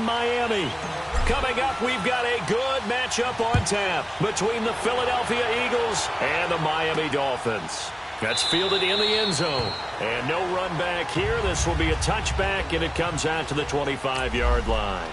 Miami. Coming up, we've got a good matchup on tap between the Philadelphia Eagles and the Miami Dolphins. That's fielded in the end zone. And no run back here. This will be a touchback, and it comes out to the 25-yard line.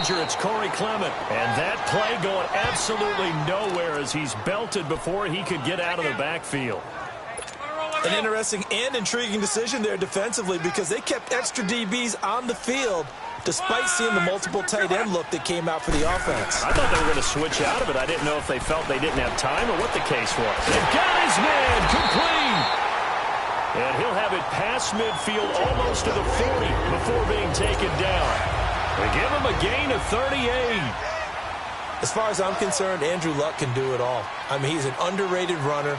It's Corey Clement, and that play going absolutely nowhere as he's belted before he could get out of the backfield. An interesting and intriguing decision there defensively because they kept extra DBs on the field despite seeing the multiple tight end look that came out for the offense. I thought they were going to switch out of it. I didn't know if they felt they didn't have time or what the case was. They've got his man complete. And he'll have it past midfield almost to the 40 before being taken down. They give him a gain of 38. As far as I'm concerned, Andrew Luck can do it all. I mean, he's an underrated runner,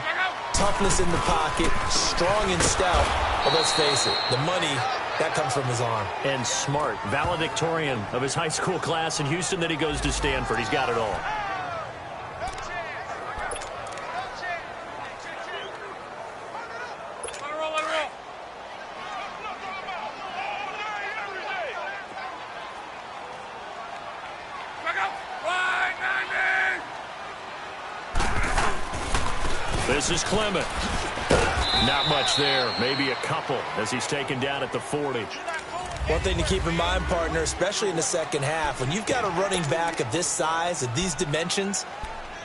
toughness in the pocket, strong and stout. But let's face it, the money, that comes from his arm. And smart, valedictorian of his high school class in Houston, then he goes to Stanford. He's got it all. This is Clement. Not much there. Maybe a couple as he's taken down at the 40. One thing to keep in mind, partner, especially in the second half, when you've got a running back of this size, of these dimensions,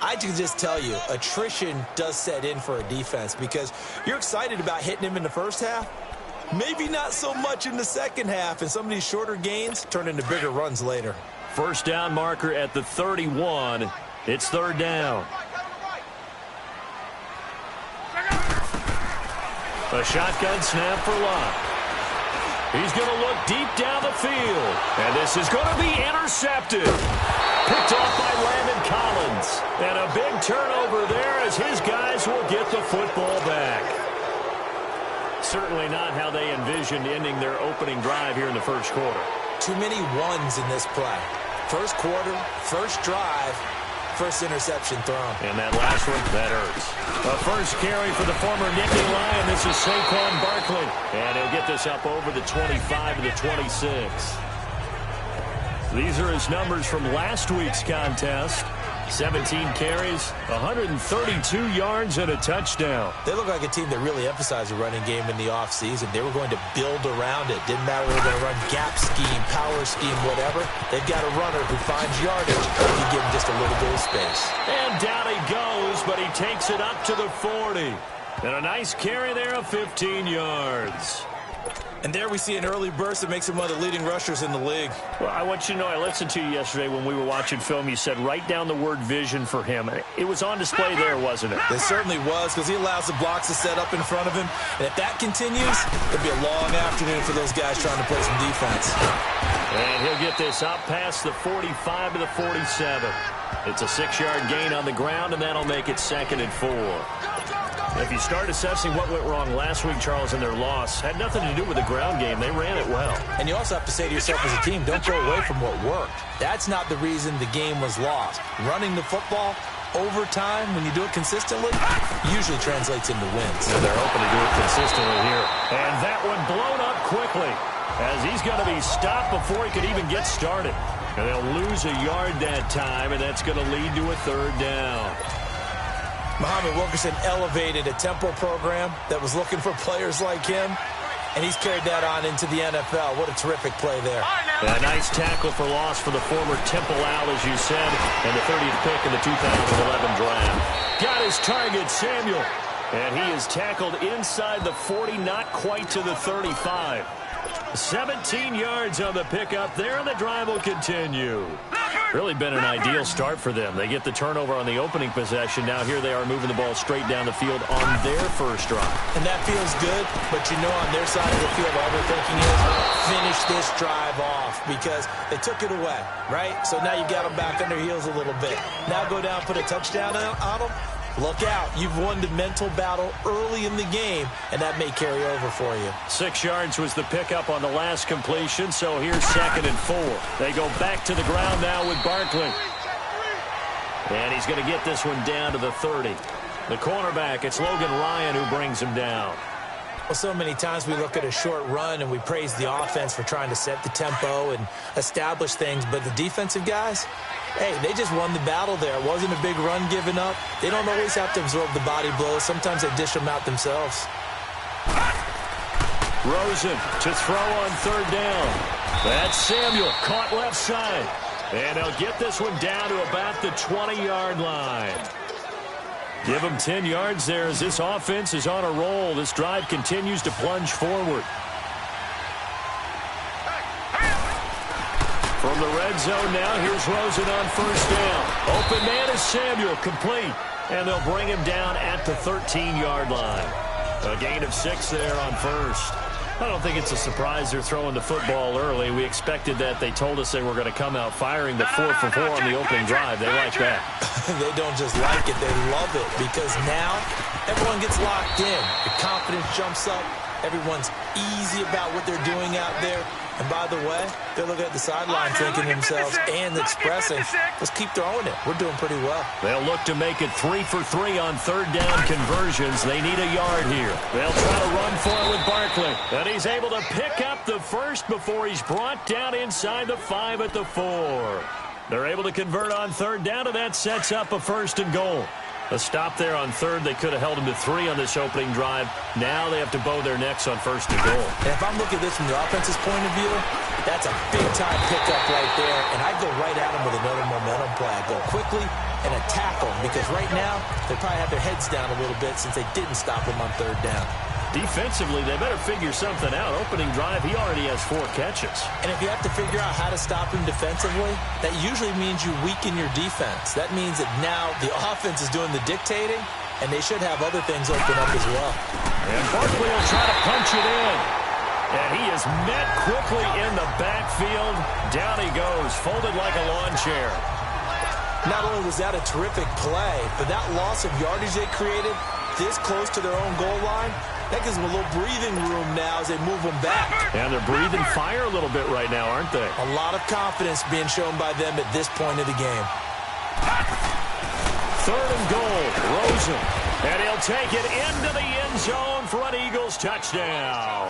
I can just tell you, attrition does set in for a defense because you're excited about hitting him in the first half. Maybe not so much in the second half, and some of these shorter gains turn into bigger runs later. First down marker at the 31. It's third down. A shotgun snap for Locke. He's going to look deep down the field. And this is going to be intercepted. Picked off by Landon Collins. And a big turnover there as his guys will get the football back. Certainly not how they envisioned ending their opening drive here in the first quarter. Too many ones in this play. First quarter, first drive, first interception thrown. And that last one, that hurts. A first carry for the former Nittany Lion. This is Saquon Barkley. And he'll get this up over the 25 to the 26. These are his numbers from last week's contest. 17 carries, 132 yards, and a touchdown. They look like a team that really emphasized the running game in the offseason. They were going to build around it. Didn't matter whether they were going to run gap scheme, power scheme, whatever. They've got a runner who finds yardage if you give him just a little bit of space. And down he goes, but he takes it up to the 40. And a nice carry there of 15 yards. And there we see an early burst that makes him one of the leading rushers in the league. Well, I want you to know, I listened to you yesterday when we were watching film. You said write down the word vision for him. It was on display there, wasn't it? It certainly was, because he allows the blocks to set up in front of him. And if that continues, it'll be a long afternoon for those guys trying to play some defense. And he'll get this up past the 45 to the 47. It's a 6-yard gain on the ground, and that'll make it 2nd and 4. If you start assessing what went wrong last week, Charles, in their loss, had nothing to do with the ground game. They ran it well. And you also have to say to yourself as a team, don't go away from what worked. That's not the reason the game was lost. Running the football over time, when you do it consistently, usually translates into wins. So they're hoping to do it consistently here. And that one blown up quickly as he's going to be stopped before he could even get started. And they'll lose a yard that time, and that's going to lead to a 3rd down. Muhammad Wilkerson elevated a tempo program that was looking for players like him, and he's carried that on into the NFL. What a terrific play there. A nice tackle for loss for the former Temple Owl, as you said, and the 30th pick in the 2011 draft. Got his target, Samuel, and he is tackled inside the 40, not quite to the 35. 17 yards on the pickup there, and the drive will continue. Really been an ideal start for them. They get the turnover on the opening possession. Now here they are moving the ball straight down the field on their first drive. And that feels good, but you know on their side of the field, all they're thinking is finish this drive off because they took it away, right? So now you got them back on their heels a little bit. Now go down, put a touchdown on them. Look out. You've won the mental battle early in the game, and that may carry over for you. 6 yards was the pickup on the last completion, so here's 2nd and 4. They go back to the ground now with Barkley. And he's going to get this one down to the 30. The cornerback, it's Logan Ryan who brings him down. Well, so many times we look at a short run and we praise the offense for trying to set the tempo and establish things, but the defensive guys, hey, they just won the battle there. It wasn't a big run given up. They don't always have to absorb the body blows. Sometimes they dish them out themselves. Rosen to throw on 3rd down. That's Samuel, caught left side. And they'll get this one down to about the 20-yard line. Give them 10 yards there as this offense is on a roll. This drive continues to plunge forward. From the red zone now, here's Rosen on 1st down. Open man is Samuel, complete. And they'll bring him down at the 13-yard line. A gain of 6 there on 1st. I don't think it's a surprise they're throwing the football early. We expected that. They told us they were going to come out firing the 4 for 4 on the opening drive. They like that. They don't just like it, they love it, because now everyone gets locked in. The confidence jumps up. Everyone's easy about what they're doing out there. And by the way, they're looking at the sideline thinking to themselves and expressing, let's keep throwing it. We're doing pretty well. They'll look to make it 3 for 3 on 3rd down conversions. They need a yard here. They'll try to run for it with Barkley. And he's able to pick up the first before he's brought down inside the 5 at the 4. They're able to convert on 3rd down, and that sets up a 1st and goal. A stop there on 3rd. They could have held him to 3 on this opening drive. Now they have to bow their necks on 1st and goal. And if I'm looking at this from the offense's point of view, that's a big-time pickup right there. And I'd go right at him with another momentum play. I'd go quickly and attack them because right now they probably have their heads down a little bit since they didn't stop him on 3rd down. Defensively, they better figure something out. Opening drive, he already has 4 catches. And if you have to figure out how to stop him defensively, that usually means you weaken your defense. That means that now the offense is doing the dictating, and they should have other things open up as well. And Barkley will try to punch it in. And he is met quickly in the backfield. Down he goes, folded like a lawn chair. Not only was that a terrific play, but that loss of yardage they created this close to their own goal line, that gives them a little breathing room now as they move them back. And they're breathing fire a little bit right now, aren't they? A lot of confidence being shown by them at this point of the game. 3rd and goal, Rosen. And he'll take it into the end zone for an Eagles touchdown.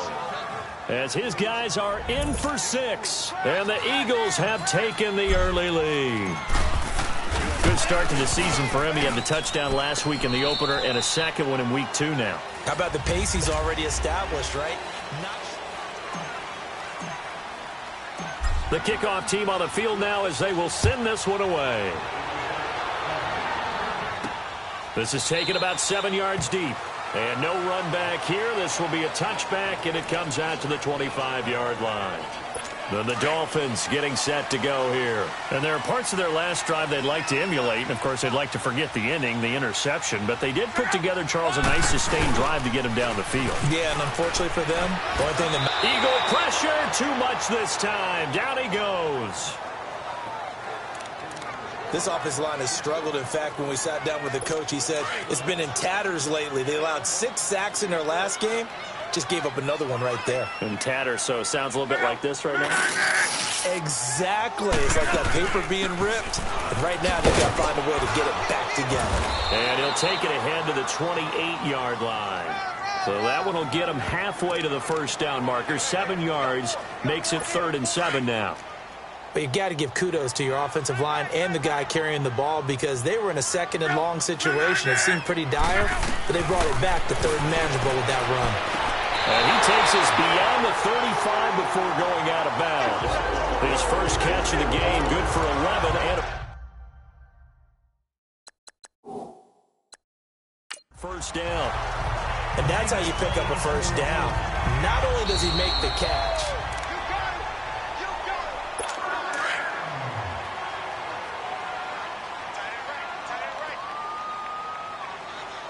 As his guys are in for 6. And the Eagles have taken the early lead. Good start to the season for him. He had the touchdown last week in the opener and a 2nd one in week 2 now. How about the pace he's already established, right? The kickoff team on the field now as they will send this one away. This is taken about 7 yards deep. And no run back here. This will be a touchback, and it comes out to the 25-yard line. Then the Dolphins getting set to go here. And there are parts of their last drive they'd like to emulate. And, of course, they'd like to forget the inning, the interception. But they did put together, Charles, a nice sustained drive to get him down the field. Yeah, and unfortunately for them, the only thing that... Eagle pressure, too much this time. Down he goes. This offensive line has struggled. In fact, when we sat down with the coach, he said it's been in tatters lately. They allowed 6 sacks in their last game. Just gave up another one right there. In tatters, so it sounds a little bit like this right now? Exactly. It's like that paper being ripped. And right now, they've got to find a way to get it back together. And he'll take it ahead to the 28-yard line. So that one will get him halfway to the 1st down marker. 7 yards makes it 3rd and 7 now. But you got to give kudos to your offensive line and the guy carrying the ball because they were in a 2nd and long situation. It seemed pretty dire, but they brought it back to 3rd and manageable with that run. And he takes us beyond the 35 before going out of bounds. His first catch of the game, good for 11 and a 1st down. And that's how you pick up a 1st down. Not only does he make the catch,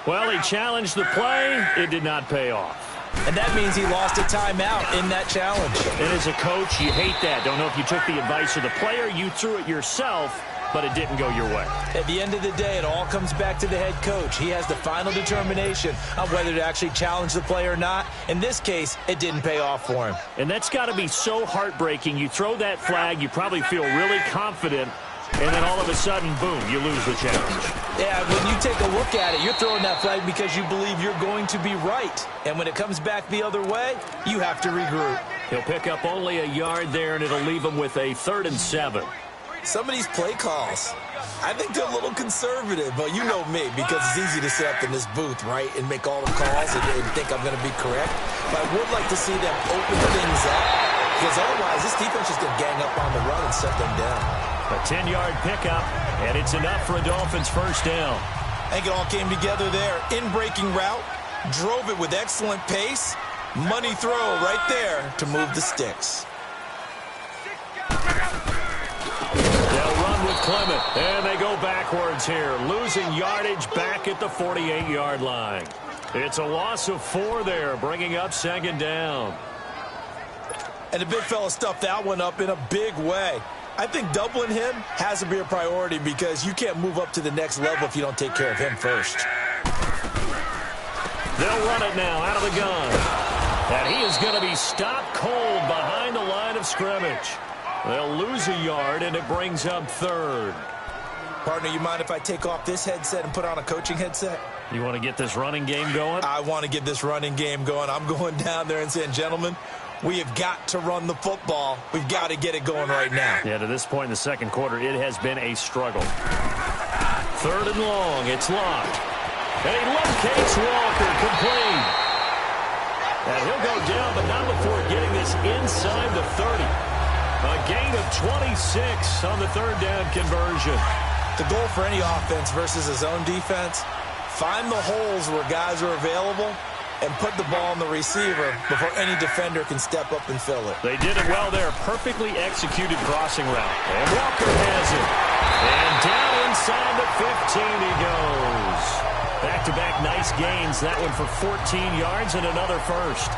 Well, he challenged the play. It did not pay off. And that means he lost a timeout in that challenge. And as a coach, you hate that. Don't know if you took the advice of the player, you threw it yourself, but it didn't go your way. At the end of the day, it all comes back to the head coach. He has the final determination on whether to actually challenge the play or not. In this case, it didn't pay off for him. And that's got to be so heartbreaking. You throw that flag, you probably feel really confident, and then all of a sudden, boom, you lose the challenge. Yeah, when you take a look at it, you're throwing that flag because you believe you're going to be right. And when it comes back the other way, you have to regroup. He'll pick up only a yard there, and it'll leave him with a 3rd and 7. Some of these play calls, I think they're a little conservative, but you know me, because it's easy to sit up in this booth, right, and make all the calls and think I'm going to be correct. But I would like to see them open things up, because otherwise this defense is going to gang up on the run and shut them down. A 10-yard pickup, and it's enough for a Dolphins first down. I think it all came together there. In-breaking route, drove it with excellent pace. Money throw right there to move the sticks. They'll run with Clement, and they go backwards here, losing yardage back at the 48-yard line. It's a loss of 4 there, bringing up 2nd down. And the big fella stuffed that one up in a big way. I think doubling him has to be a priority because you can't move up to the next level if you don't take care of him first. They'll run it now out of the gun. And he is going to be stopped cold behind the line of scrimmage. They'll lose a yard, and it brings up 3rd. Partner, you mind if I take off this headset and put on a coaching headset? You want to get this running game going? I want to get this running game going. I'm going down there and saying, gentlemen, we have got to run the football. We've got to get it going right now. Yeah, to this point in the second quarter, it has been a struggle. 3rd and long. It's locked. And he locates Walker, complete. And he'll go down, but not before getting this inside the 30. A gain of 26 on the 3rd down conversion. The goal for any offense versus his own defense, find the holes where guys are available and put the ball on the receiver before any defender can step up and fill it. They did it well there. Perfectly executed crossing route. And Walker has it. And down inside the 15 he goes. Back-to-back nice gains. That one for 14 yards and another first.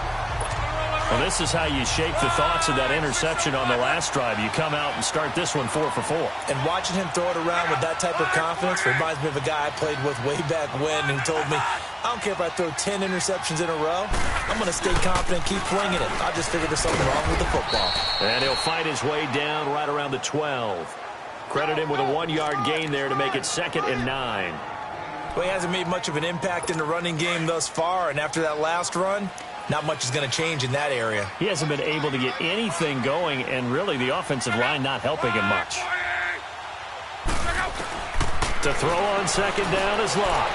Well, this is how you shape the thoughts of that interception on the last drive. You come out and start this one 4 for 4. And watching him throw it around with that type of confidence reminds me of a guy I played with way back when who told me, I don't care if I throw 10 interceptions in a row. I'm going to stay confident, keep flinging it. I just figured there's something wrong with the football. And he'll fight his way down right around the 12. Credit him with a 1-yard gain there to make it 2nd and 9. Well, he hasn't made much of an impact in the running game thus far, and after that last run, not much is going to change in that area. He hasn't been able to get anything going, and really the offensive line not helping him much. To throw on 2nd down is Locke.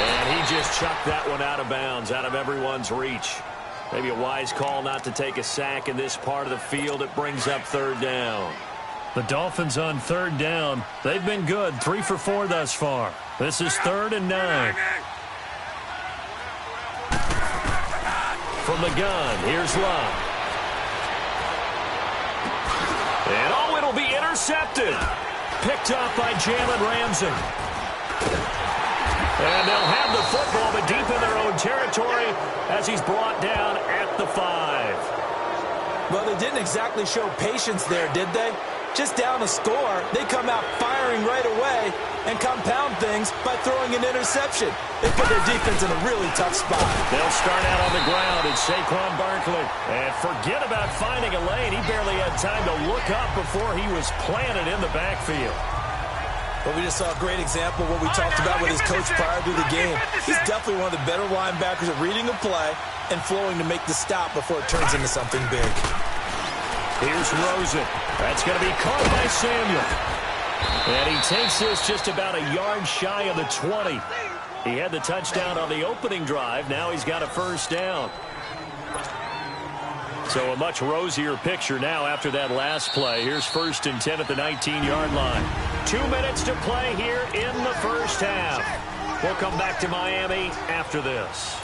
And he just chucked that one out of bounds, out of everyone's reach. Maybe a wise call not to take a sack in this part of the field. It brings up 3rd down. The Dolphins on 3rd down. They've been good, 3 for 4 thus far. This is 3rd and 9. From the gun, here's Love. And oh, it'll be intercepted. Picked off by Jalen Ramsey. And they'll have the football, but deep in their own territory as he's brought down at the 5. Well, they didn't exactly show patience there, did they? Just down a score, they come out firing right away and compound things by throwing an interception. They put their defense in a really tough spot. They'll start out on the ground. It's Saquon Barkley. And forget about finding a lane. He barely had time to look up before he was planted in the backfield. But we just saw a great example of what we talked about with his coach prior to the game. He's definitely one of the better linebackers at reading a play and flowing to make the stop before it turns into something big. Here's Rosen. That's going to be caught by Samuel. And he takes this just about a yard shy of the 20. He had the touchdown on the opening drive. Now he's got a first down. So a much rosier picture now after that last play. Here's 1st and 10 at the 19-yard line. 2 minutes to play here in the first half. We'll come back to Miami after this.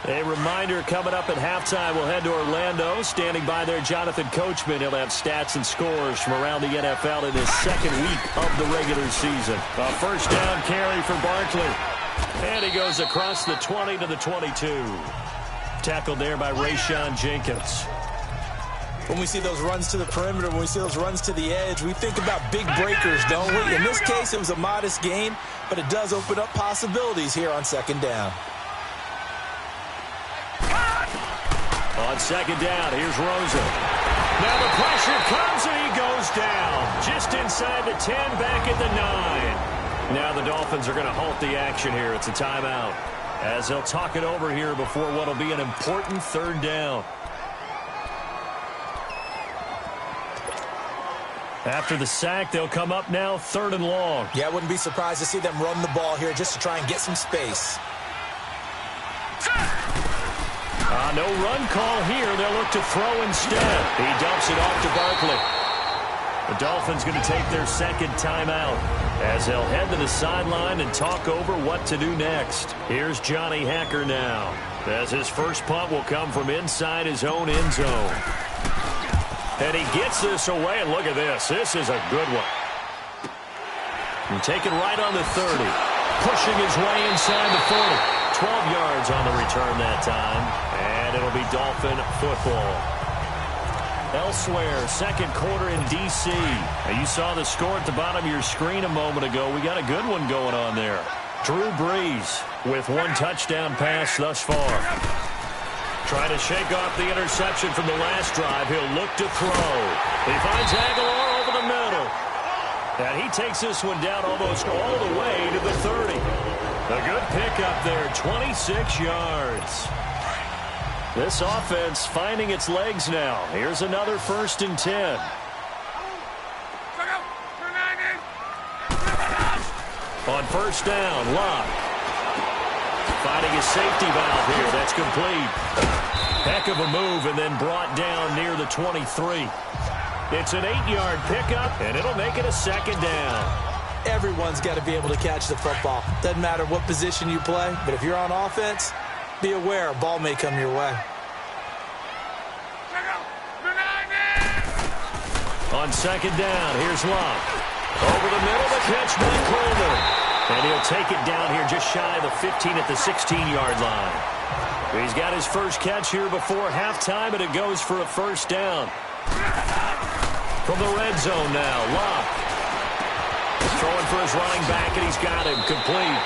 A reminder coming up at halftime, we'll head to Orlando. Standing by there, Jonathan Coachman. He'll have stats and scores from around the NFL in his second week of the regular season. A first down carry for Barkley. And he goes across the 20 to the 22. Tackled there by Rayshon Jenkins. When we see those runs to the perimeter, when we see those runs to the edge, we think about big breakers, don't we? In this case, it was a modest gain, but it does open up possibilities here on second down. On second down, here's Rosa. Now the pressure comes and he goes down. Just inside the 10, back at the 9. Now the Dolphins are going to halt the action here. It's a timeout, as they'll talk it over here before what will be an important third down. After the sack, they'll come up now 3rd and long. Yeah, I wouldn't be surprised to see them run the ball here just to try and get some space. No run call here. They'll look to throw instead. He dumps it off to Barkley. The Dolphins going to take their second timeout as they'll head to the sideline and talk over what to do next. Here's Johnny Hacker now, as his first punt will come from inside his own end zone. And he gets this away, and look at this. This is a good one. And taken right on the 30. Pushing his way inside the 40. 12 yards on the return that time. And it'll be Dolphin football. Elsewhere, second quarter in D.C. Now, you saw the score at the bottom of your screen a moment ago. We got a good one going on there. Drew Brees with one touchdown pass thus far. Trying to shake off the interception from the last drive. He'll look to throw. He finds Aguilar over the middle. And he takes this one down almost all the way to the 30. A good pickup there, 26 yards. This offense finding its legs now. Here's another 1st and 10. On first down, Locke. Finding his safety valve here. That's complete. Heck of a move, and then brought down near the 23. It's an 8-yard pickup, and it'll make it a second down. Everyone's got to be able to catch the football. Doesn't matter what position you play, but if you're on offense, be aware a ball may come your way. On second down, here's Locke. Over the middle, the catch by Coleman. And he'll take it down here just shy of the 15 at the 16-yard line. He's got his first catch here before halftime, and it goes for a first down. From the red zone now, Locke. Throwing for his running back, and he's got him complete.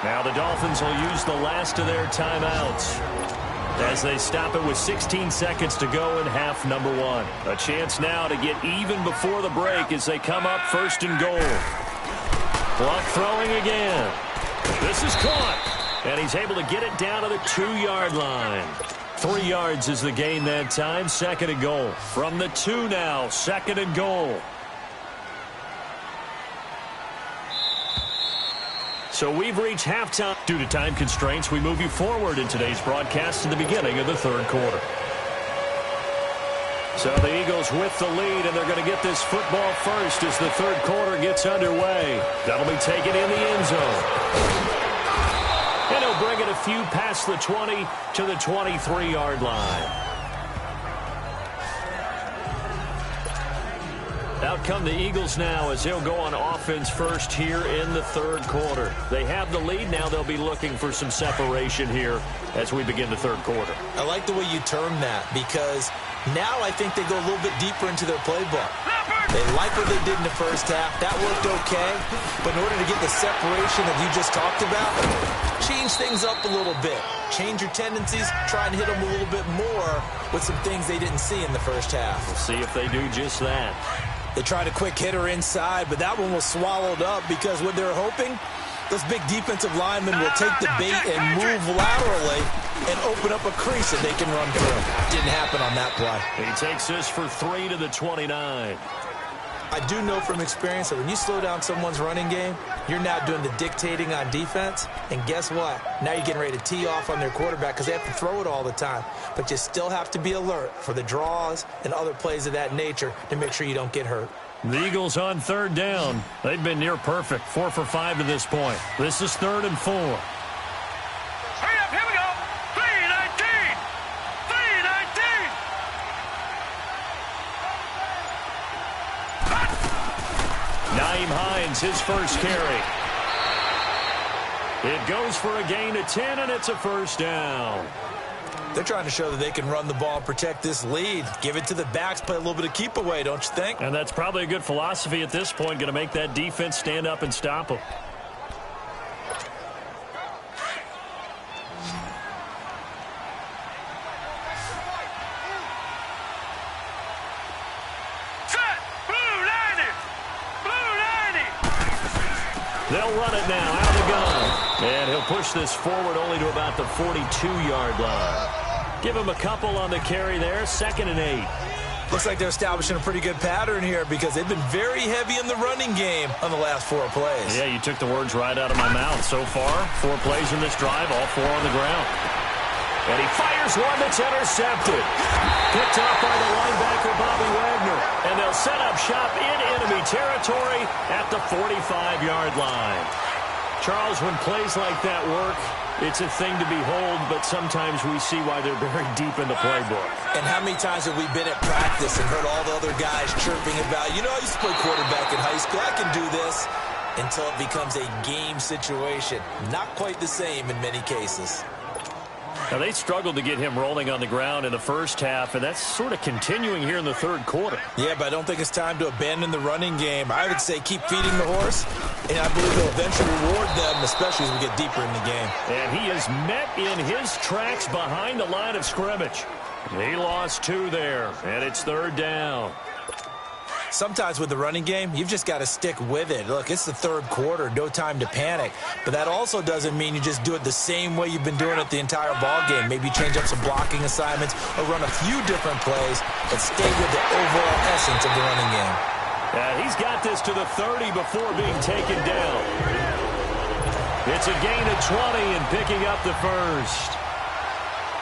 Now the Dolphins will use the last of their timeouts as they stop it with 16 seconds to go in half number 1. A chance now to get even before the break as they come up 1st and goal. Clock throwing again. This is caught, and he's able to get it down to the 2-yard line. 3 yards is the gain that time. 2nd and goal. From the 2 now, 2nd and goal. So we've reached halftime. Due to time constraints, we move you forward in today's broadcast to the beginning of the 3rd quarter. So the Eagles with the lead, and they're going to get this football first as the 3rd quarter gets underway. That'll be taken in the end zone. And he'll bring it a few past the 20 to the 23-yard line. Out come the Eagles now as they'll go on offense first here in the 3rd quarter. They have the lead. Now they'll be looking for some separation here as we begin the 3rd quarter. I like the way you term that, because now I think they go a little bit deeper into their playbook. They like what they did in the first half. That worked okay. But in order to get the separation that you just talked about, change things up a little bit. Change your tendencies. Try and hit them a little bit more with some things they didn't see in the first half. We'll see if they do just that. They tried a quick hitter inside, but that one was swallowed up because what they're hoping, those big defensive linemen will take the bait and move laterally and open up a crease that they can run through. Didn't happen on that play. He takes this for 3 to the 29. I do know from experience that when you slow down someone's running game, you're now doing the dictating on defense. And guess what? Now you're getting ready to tee off on their quarterback because they have to throw it all the time. But you still have to be alert for the draws and other plays of that nature to make sure you don't get hurt. The Eagles on 3rd down. They've been near perfect. 4 for 5 to this point. This is 3rd and 4. Hurry up, here we go. 3-19. 3-19. Nyheim Hines, his first carry. It goes for a gain of 10, and it's a first down. They're trying to show that they can run the ball and protect this lead. Give it to the backs, play a little bit of keep away, don't you think? And that's probably a good philosophy at this point, going to make that defense stand up and stop them. They'll run it now out of the gun. And he'll push this forward only to about the 42-yard line. Give him a couple on the carry there, 2nd and 8. Looks like they're establishing a pretty good pattern here because they've been very heavy in the running game on the last 4 plays. Yeah, you took the words right out of my mouth. So far, 4 plays in this drive, all 4 on the ground. And he fires one that's intercepted. Picked off by the linebacker, Bobby Wagner. And they'll set up shop in enemy territory at the 45-yard line. Charles, when plays like that work, it's a thing to behold, but sometimes we see why they're very deep in the playbook. And how many times have we been at practice and heard all the other guys chirping about, you know, I used to play quarterback in high school, I can do this, until it becomes a game situation. Not quite the same in many cases. Now, they struggled to get him rolling on the ground in the first half, and that's sort of continuing here in the third quarter. Yeah, but I don't think it's time to abandon the running game. I would say keep feeding the horse, and I believe they'll eventually reward them, especially as we get deeper in the game. And he is met in his tracks behind the line of scrimmage. He lost 2 there, and it's 3rd down. Sometimes with the running game, you've just got to stick with it. Look, it's the third quarter, no time to panic. But that also doesn't mean you just do it the same way you've been doing it the entire ball game. Maybe change up some blocking assignments or run a few different plays, but stay with the overall essence of the running game. He's got this to the 30 before being taken down. It's a gain of 20 and picking up the first.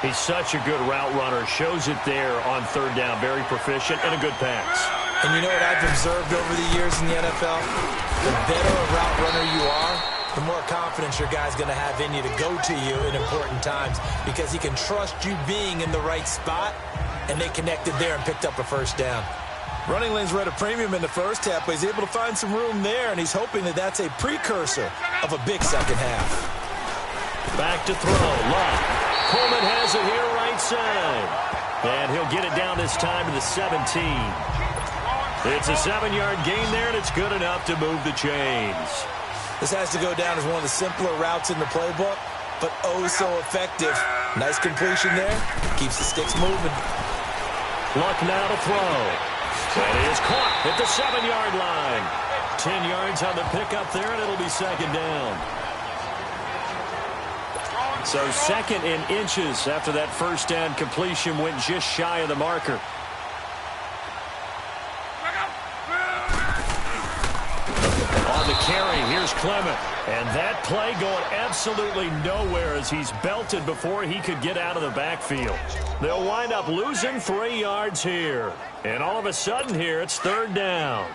He's such a good route runner. Shows it there on 3rd down. Very proficient and a good pass. And you know what I've observed over the years in the NFL? The better a route runner you are, the more confidence your guy's going to have in you to go to you in important times because he can trust you being in the right spot, and they connected there and picked up a first down. Running lanes were at a premium in the first half, but he's able to find some room there, and he's hoping that that's a precursor of a big second half. Back to throw. Love. Coleman has it here right side. And he'll get it down this time to the 17. It's a 7-yard gain there, and it's good enough to move the chains. This has to go down as one of the simpler routes in the playbook, but oh so effective. Nice completion there. Keeps the sticks moving. Luck now to throw. And he is caught at the 7-yard line. 10 yards on the pickup there, and it'll be 2nd down. So 2nd and inches after that first down completion went just shy of the marker. On the carry, here's Clement. And that play going absolutely nowhere as he's belted before he could get out of the backfield. They'll wind up losing 3 yards here. And all of a sudden here, it's 3rd down.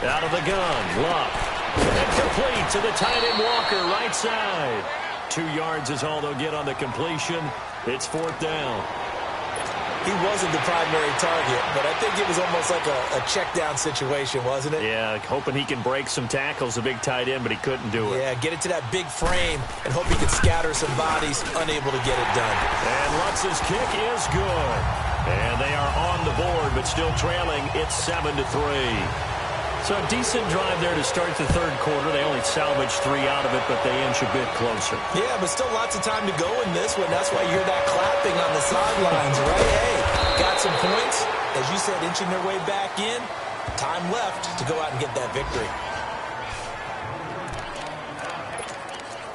Out of the gun, Luck. And complete to the tight end Walker, right side. 2 yards is all they'll get on the completion. It's 4th down. He wasn't the primary target, but I think it was almost like a check down situation, wasn't it? Yeah, hoping he can break some tackles, a big tight end, but he couldn't do it. Yeah, get it to that big frame and hope he can scatter some bodies, unable to get it done. And Lutz's kick is good. And they are on the board, but still trailing. It's 7-3. So a decent drive there to start the third quarter. They only salvaged 3 out of it, but they inch a bit closer. Yeah, but still lots of time to go in this one. That's why you hear that clapping on the sidelines, right? Hey, got some points. As you said, inching their way back in. Time left to go out and get that victory.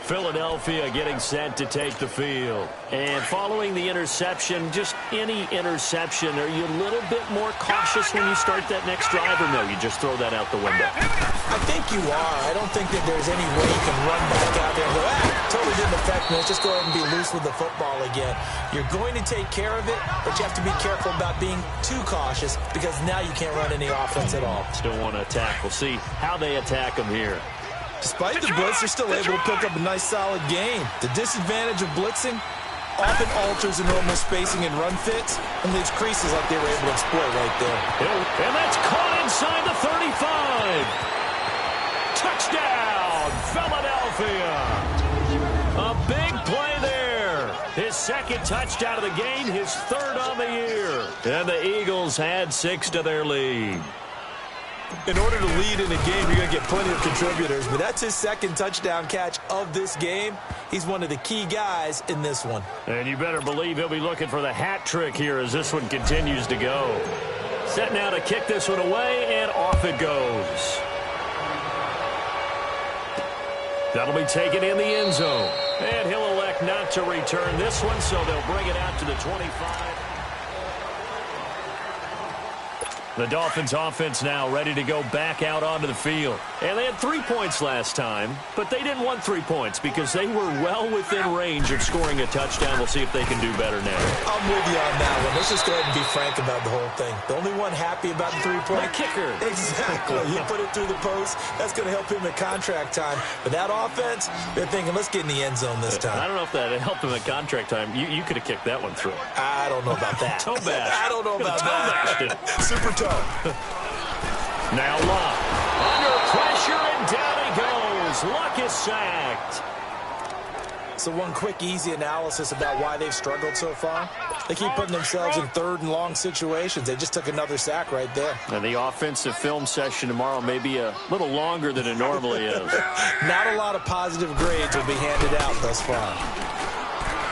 Philadelphia getting set to take the field. And following the interception, just any interception, are you a little bit more cautious when you start that next drive, or no, you just throw that out the window? I think you are. I don't think that there's any way you can run back out there and go, totally didn't affect me. Let's just go ahead and be loose with the football again. You're going to take care of it, but you have to be careful about being too cautious because now you can't run any offense at all. Still want to attack. We'll see how they attack them here. Despite the blitz, they're still able to pick up a nice solid gain. The disadvantage of blitzing, often alters the normal spacing and run fits and leaves creases like they were able to exploit right there. And that's caught inside the 35. Touchdown, Philadelphia. A big play there. His second touchdown of the game, his third on the year. And the Eagles add 6 to their lead. In order to lead in a game, you're going to get plenty of contributors, but that's his second touchdown catch of this game. He's one of the key guys in this one. And you better believe he'll be looking for the hat trick here as this one continues to go. Set now to kick this one away, and off it goes. That'll be taken in the end zone. And he'll elect not to return this one, so they'll bring it out to the 25. The Dolphins offense now ready to go back out onto the field. And they had 3 points last time, but they didn't want 3 points because they were well within range of scoring a touchdown. We'll see if they can do better now. I'm with you on that one. Let's just go ahead and be frank about the whole thing. The only one happy about the 3-point kicker. Exactly. You put it through the post. That's going to help him at contract time. But that offense, they're thinking, let's get in the end zone this time. I don't know if that helped him at contract time. You could have kicked that one through. I don't know about that. Toe bash. I don't know about that. Super toe. Now Luck. Under pressure, and down he goes. Luck is sacked. So one quick, easy analysis about why they've struggled so far. They keep putting themselves in third and long situations. They just took another sack right there. And the offensive film session tomorrow may be a little longer than it normally is. Not a lot of positive grades will be handed out thus far.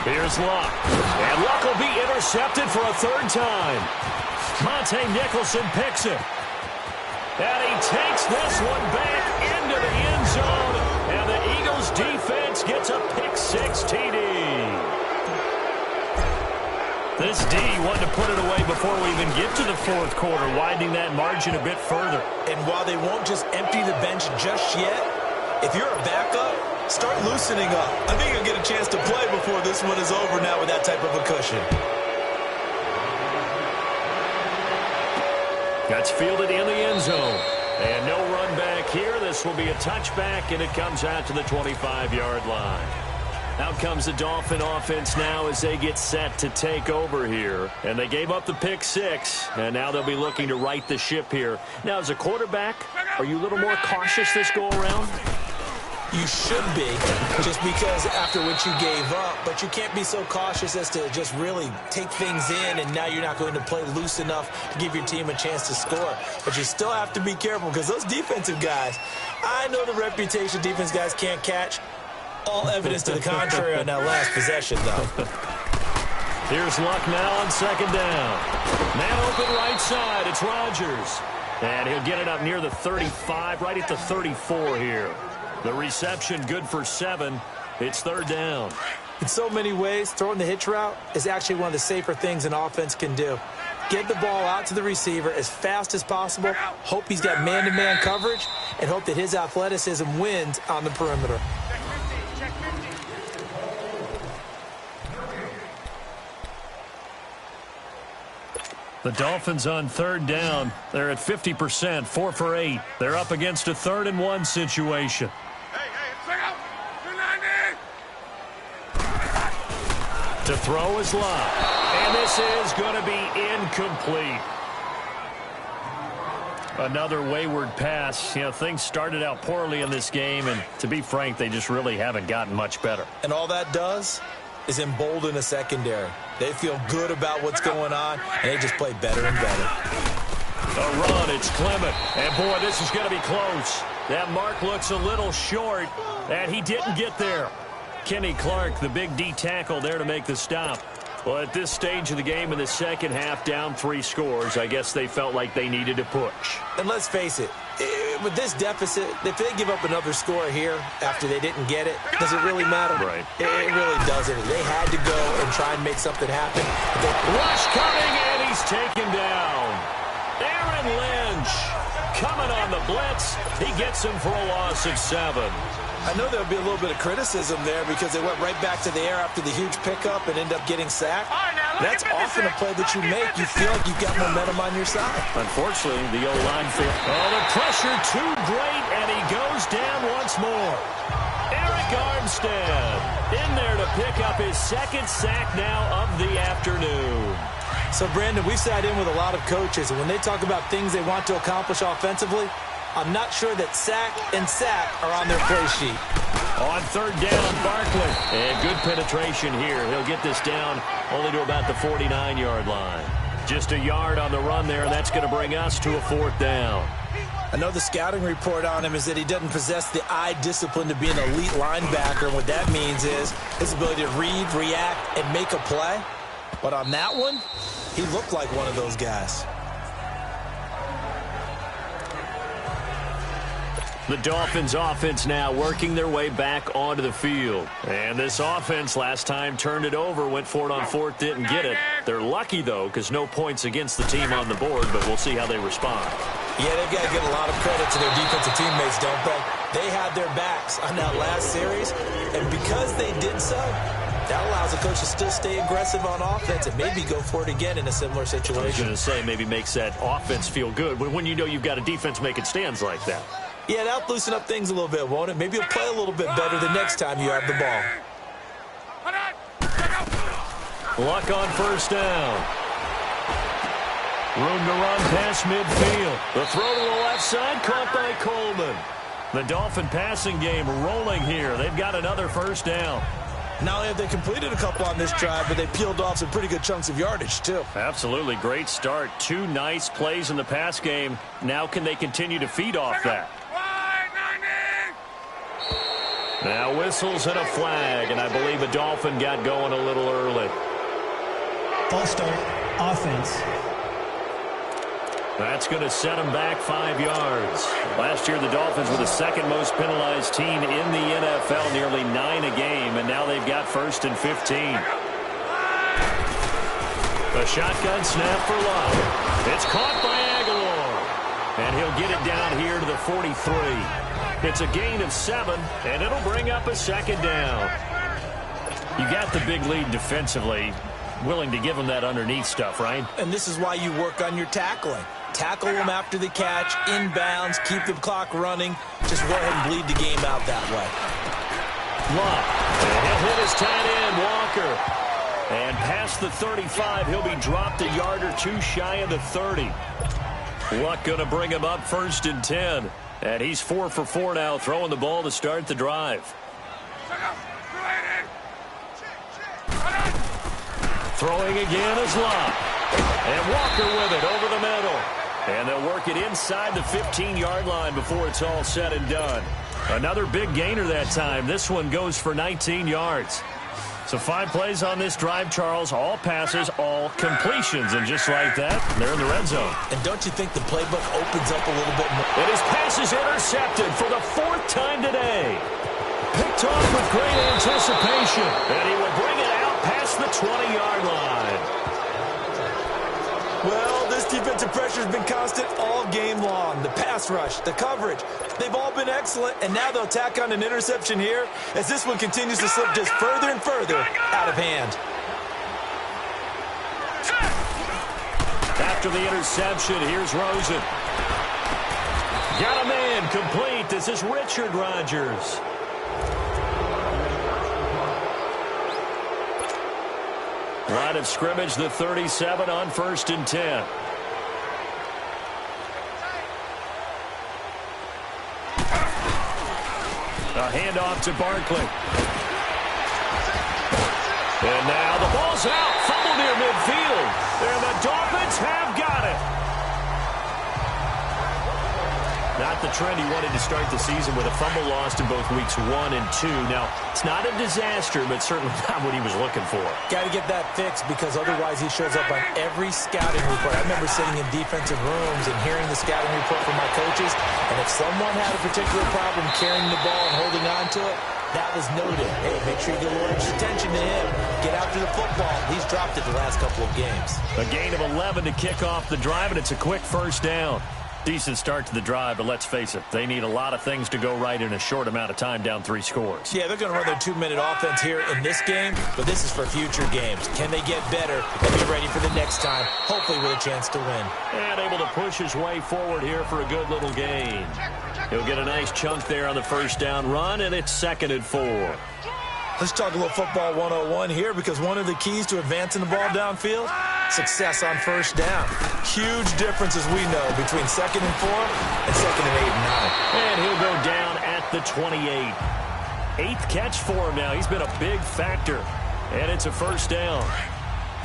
Here's Luck. And Luck will be intercepted for a third time. Monte Nicholson picks it. And he takes this one back into the end zone. And the Eagles defense gets a pick-6 TD. This D wanted to put it away before we even get to the fourth quarter, widening that margin a bit further. And while they won't just empty the bench just yet, if you're a backup, start loosening up. I think you'll get a chance to play before this one is over now with that type of a cushion. That's fielded in the end zone. And no run back here. This will be a touchback, and it comes out to the 25-yard line. Out comes the Dolphin offense now as they get set to take over here. And they gave up the pick-6, and now they'll be looking to right the ship here. Now, as a quarterback, are you a little more cautious this go-around? You should be, just because after what you gave up, but you can't be so cautious as to just really take things in, and now you're not going to play loose enough to give your team a chance to score. But you still have to be careful because those defensive guys, I know the reputation defense guys can't catch. All evidence to the contrary on that last possession, though. Here's Luck now on second down. Man open right side, it's Rodgers. And he'll get it up near the 35, right at the 34 here. The reception good for 7. It's third down. In so many ways, throwing the hitch route is actually one of the safer things an offense can do. Get the ball out to the receiver as fast as possible, hope he's got man-to-man coverage, and hope that his athleticism wins on the perimeter. The Dolphins on third down. They're at 50%, 4 for 8. They're up against a 3rd and 1 situation. To throw is Luck. And this is going to be incomplete. Another wayward pass. You know, things started out poorly in this game, and to be frank, they just really haven't gotten much better. And all that does is embolden a secondary. They feel good about what's going on, and they just play better and better. A run, it's Clement. And, boy, this is going to be close. That mark looks a little short, and he didn't get there. Kenny Clark, the big D tackle there to make the stop. Well, at this stage of the game in the second half, down 3 scores, I guess they felt like they needed to push. And let's face it, with this deficit, if they give up another score here after they didn't get it, does it really matter? Right. It really doesn't. They had to go and try and make something happen. Rush coming, and he's taken down. Aaron Lynch coming on the blitz. He gets him for a loss of 7. I know there'll be a little bit of criticism there because they went right back to the air after the huge pickup and end up getting sacked. That's often a play that you make. You feel like you've got momentum on your side. Unfortunately, the O-line failed. Oh, the pressure too great, And he goes down once more. Eric Armstead in there to pick up his second sack now of the afternoon. So, Brandon, we've sat in with a lot of coaches, and when they talk about things they want to accomplish offensively, I'm not sure that sack and sack are on their play sheet. On third down, Barkley. And good penetration here. He'll get this down only to about the 49-yard line. Just a yard on the run there, and that's going to bring us to a fourth down. I know the scouting report on him is that he doesn't possess the eye discipline to be an elite linebacker. And what that means is his ability to read, react, and make a play. But on that one, he looked like one of those guys. The Dolphins offense now working their way back onto the field. And this offense last time turned it over, went for it on fourth, didn't get it. They're lucky, though, because no points against the team on the board, but we'll see how they respond. Yeah, they've got to give a lot of credit to their defensive teammates, don't they? They had their backs on that last series, and because they did so, that allows the coach to still stay aggressive on offense and maybe go for it again in a similar situation. I was going to say, maybe makes that offense feel good, but when you know you've got a defense making stands like that. Yeah, that'll loosen up things a little bit, won't it? Maybe you'll play a little bit better the next time you have the ball. Luck on first down. Room to run past midfield. The throw to the left side, caught by Coleman. The Dolphin passing game rolling here. They've got another first down. Not only have they completed a couple on this drive, but they peeled off some pretty good chunks of yardage, too. Absolutely. Great start. Two nice plays in the pass game. Now can they continue to feed off that? Now whistles and a flag, and I believe a Dolphin got going a little early. False start, offense. That's going to set them back 5 yards. Last year, the Dolphins were the second most penalized team in the NFL, nearly 9 a game, and now they've got first and 15. A shotgun snap for Love. It's caught by Aguilar, and he'll get it down here to the 43. It's a gain of 7, and it'll bring up a second down. You got the big lead defensively, willing to give them that underneath stuff, right? And this is why you work on your tackling. Tackle them after the catch, inbounds, keep the clock running. Just go ahead and bleed the game out that way. Luck. He'll hit his tight end, Walker. And past the 35, he'll be dropped a yard or two shy of the 30. Luck going to bring him up first and 10. And he's 4 for 4 now, throwing the ball to start the drive. Throwing again is Luck. And Walker with it over the middle. And they'll work it inside the 15-yard line before it's all said and done. Another big gainer that time. This one goes for 19 yards. So 5 plays on this drive, Charles. All passes, all completions. And just like that, they're in the red zone. And don't you think the playbook opens up a little bit more? And his pass is intercepted for the 4th time today. Picked off with great anticipation. And he will bring it out past the 20-yard line. Well, this defensive pressure has been constant all game long. The pass rush, the coverage, they've all been excellent, and now they'll tack on an interception here as this one continues to slip just further and further out of hand. After the interception, here's Rosen. Got a man complete. This is Richard Rodgers. Line of scrimmage, the 37 on first and 10. A handoff to Barkley. And now the ball's out. Fumble near midfield. And the Dolphins have got it. Not the trend he wanted to start the season with a fumble lost in both weeks 1 and 2. Now, it's not a disaster, but certainly not what he was looking for. Got to get that fixed because otherwise he shows up on every scouting report. I remember sitting in defensive rooms and hearing the scouting report from my coaches, and if someone had a particular problem carrying the ball and holding on to it, that was noted. Hey, make sure you get a little extra attention to him. Get after the football. He's dropped it the last couple of games. A gain of 11 to kick off the drive, and it's a quick first down. Decent start to the drive, but let's face it, they need a lot of things to go right in a short amount of time, down 3 scores. Yeah, they're going to run their 2-minute offense here in this game, but this is for future games. Can they get better and be ready for the next time, hopefully with a chance to win? And able to push his way forward here for a good little gain. He'll get a nice chunk there on the first down run, and it's 2nd and 4. Let's talk a little football 101 here, because one of the keys to advancing the ball downfield, success on first down. Huge difference, as we know, between 2nd and 4 and 2nd and 8 and 9. And he'll go down at the 28. 8th catch for him now. He's been a big factor, and it's a first down.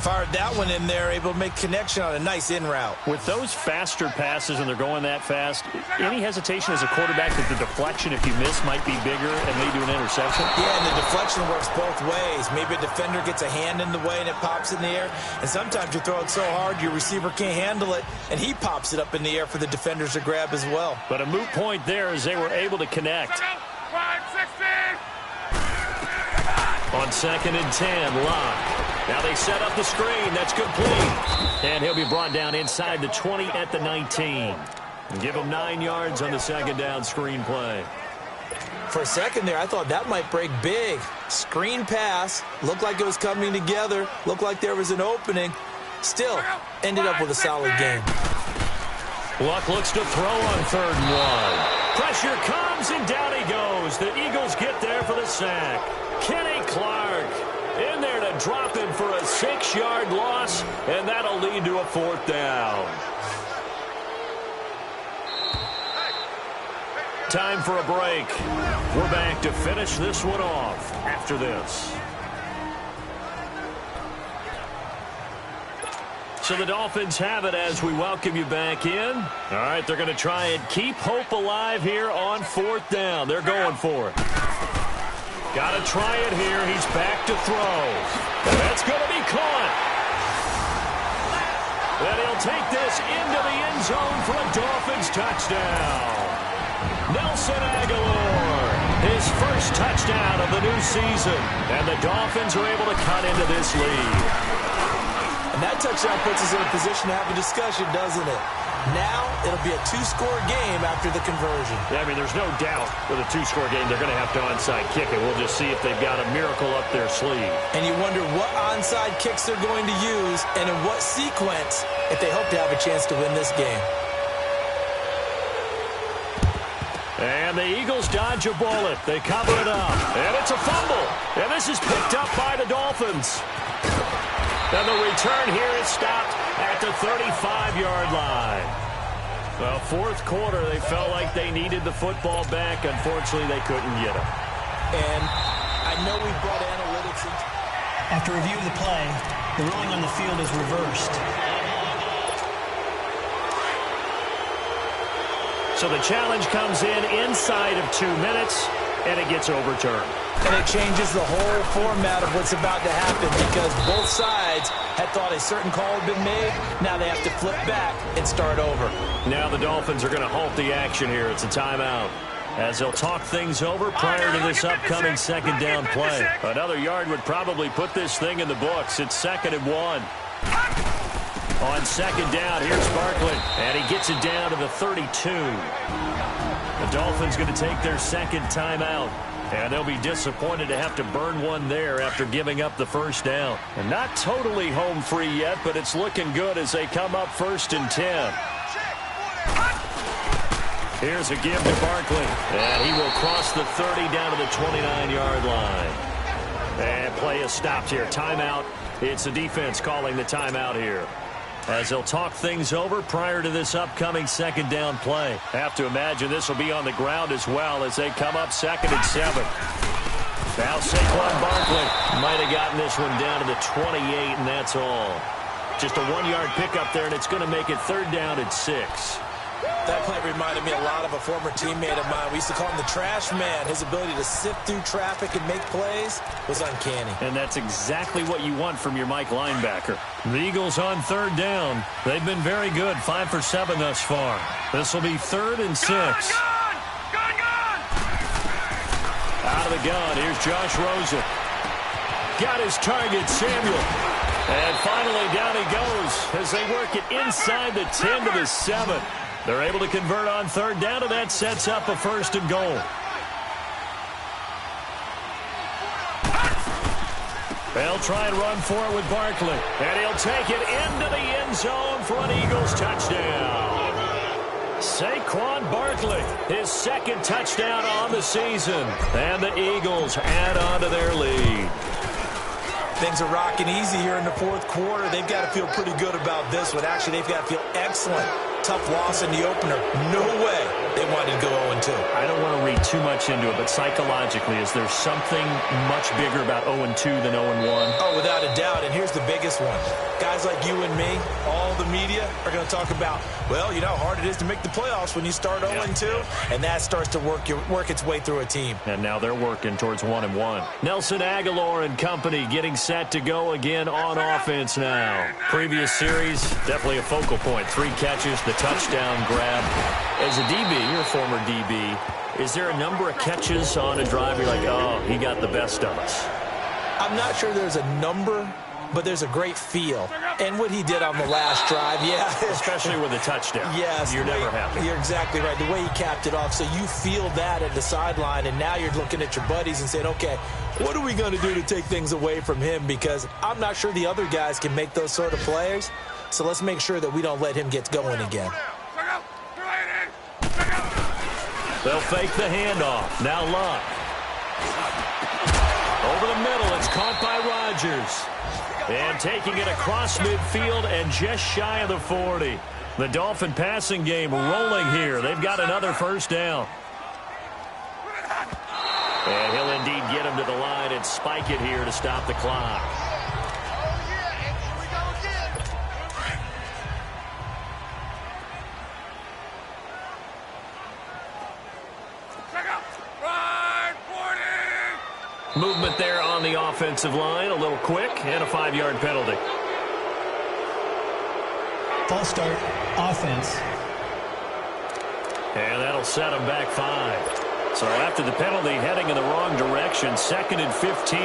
Fired that one in there, able to make connection on a nice in route. With those faster passes and they're going that fast, any hesitation as a quarterback that the deflection, if you miss, might be bigger and lead to an interception? Yeah, and the deflection works both ways. Maybe a defender gets a hand in the way and it pops in the air. And sometimes you throw it so hard your receiver can't handle it, and he pops it up in the air for the defenders to grab as well. But a moot point there as they were able to connect. 5-16. On 2nd and 10, Locke. Now they set up the screen. That's complete. And he'll be brought down inside the 20 at the 19. And give him 9 yards on the 2nd down screen play. For a second there, I thought that might break big. Screen pass. Looked like it was coming together. Looked like there was an opening. Still, ended up with a solid game. Luck looks to throw on 3rd and 1. Pressure comes, and down he goes. The Eagles get there for the sack. Kenny Clark in there to drop him for a 6-yard loss, and that'll lead to a 4th down. Time for a break. We're back to finish this one off after this. So the Dolphins have it as we welcome you back in. All right, they're going to try and keep hope alive here on 4th down. They're going for it. Got to try it here. He's back to throw. And that's going to be caught. And he'll take this into the end zone for a Dolphins touchdown. Nelson Aguilar, his first touchdown of the new season. And the Dolphins are able to cut into this lead. And that touchdown puts us in a position to have a discussion, doesn't it? Now it'll be a 2-score game after the conversion. Yeah, I mean, there's no doubt with a 2-score game they're going to have to onside kick it. We'll just see if they've got a miracle up their sleeve. And you wonder what onside kicks they're going to use and in what sequence if they hope to have a chance to win this game. And the Eagles dodge a bullet. They cover it up. And it's a fumble. And this is picked up by the Dolphins. And the return here is stopped at the 35-yard line. Well, 4th quarter, they felt like they needed the football back. Unfortunately, they couldn't get it. And I know we brought analytics into... After review of the play, the ruling on the field is reversed. So the challenge comes in inside of 2 minutes, and it gets overturned. And it changes the whole format of what's about to happen, because both sides had thought a certain call had been made. Now they have to flip back and start over. Now the Dolphins are going to halt the action here. It's a timeout, as they'll talk things over prior to this upcoming 2nd down play. Another yard would probably put this thing in the books. It's 2nd and 1. On 2nd down, here's Barkley, and he gets it down to the 32. The Dolphins going to take their 2nd timeout. And they'll be disappointed to have to burn one there after giving up the first down. And not totally home free yet, but it's looking good as they come up 1st and 10. Here's a give to Barkley. And he will cross the 30 down to the 29-yard line. And play is stopped here. Timeout. It's the defense calling the timeout here, as they'll talk things over prior to this upcoming 2nd down play. Have to imagine this will be on the ground as well as they come up 2nd and 7. Now Saquon Barkley might have gotten this one down to the 28, and that's all. Just a 1-yard pickup there, and it's going to make it 3rd down and 6. That play reminded me a lot of a former teammate of mine. We used to call him the trash man. His ability to sift through traffic and make plays was uncanny. And that's exactly what you want from your Mike linebacker. The Eagles on 3rd down. They've been very good, 5 for 7 thus far. This will be 3rd and 6. Gun! Out of the gun, here's Josh Rosen. Got his target, Samuel. And finally down he goes as they work it inside the 10 to the 7. They're able to convert on third down, and that sets up a 1st and goal. They'll try and run for it with Barkley. And he'll take it into the end zone for an Eagles touchdown. Saquon Barkley, his 2nd touchdown on the season. And the Eagles add on to their lead. Things are rocking easy here in the 4th quarter. They've got to feel pretty good about this one. Actually, they've got to feel excellent. Tough loss in the opener. No way they wanted to go 0-2. I don't want to read too much into it, but psychologically, is there something much bigger about 0-2 than 0-1? Oh, without a doubt, and here's the biggest one. Guys like you and me, all the media, are going to talk about, well, you know how hard it is to make the playoffs when you start 0-2, and that starts to work its way through a team. And now they're working towards 1-1. Nelson Aguilar and company getting set to go again on offense now. Previous series, definitely a focal point. 3 catches, the touchdown grab. As a DB, you're a former DB, is there a number of catches on a drive you're like, oh, he got the best of us? I'm not sure there's a number, but there's a great feel. And what he did on the last drive, yeah. Especially with a touchdown. Yes. You're never happy. You're exactly right. The way he capped it off, so you feel that at the sideline, and now you're looking at your buddies and saying, okay, what are we going to do to take things away from him? Because I'm not sure the other guys can make those sort of plays, so let's make sure that we don't let him get going again. They'll fake the handoff. Now Luck. Over the middle, it's caught by Rodgers. And taking it across midfield and just shy of the 40. The Dolphin passing game rolling here. They've got another 1st down. And he'll indeed get him to the line and spike it here to stop the clock. Movement there on the offensive line, a little quick, and a 5-yard penalty. False start, offense. And that'll set him back 5. So after the penalty, heading in the wrong direction, 2nd and 15.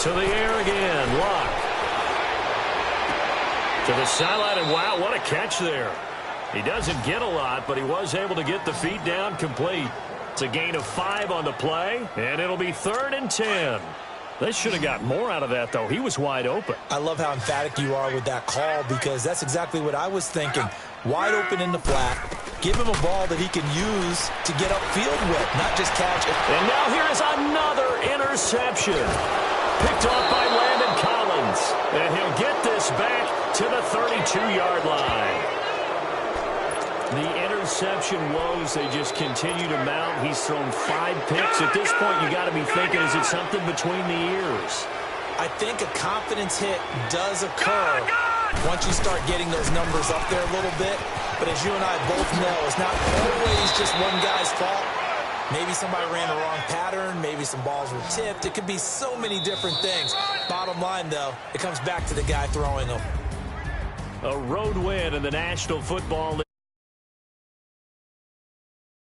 To the air again, Luck. To the sideline, and wow, what a catch there. He doesn't get a lot, but he was able to get the feet down complete. It's a gain of 5 on the play, and it'll be 3rd and 10. They should have got more out of that, though. He was wide open. I love how emphatic you are with that call, because that's exactly what I was thinking. Wide open in the flat. Give him a ball that he can use to get upfield with, not just catch it. And now here is another interception. Picked off by Landon Collins. And he'll get this back to the 32-yard line. The interception woes, they just continue to mount. He's thrown 5 picks. At this point, you got to be thinking, is it something between the ears? I think a confidence hit does occur once you start getting those numbers up there a little bit. But as you and I both know, it's not always just one guy's fault. Maybe somebody ran the wrong pattern. Maybe some balls were tipped. It could be so many different things. Bottom line, though, it comes back to the guy throwing them. A road win in the National Football League.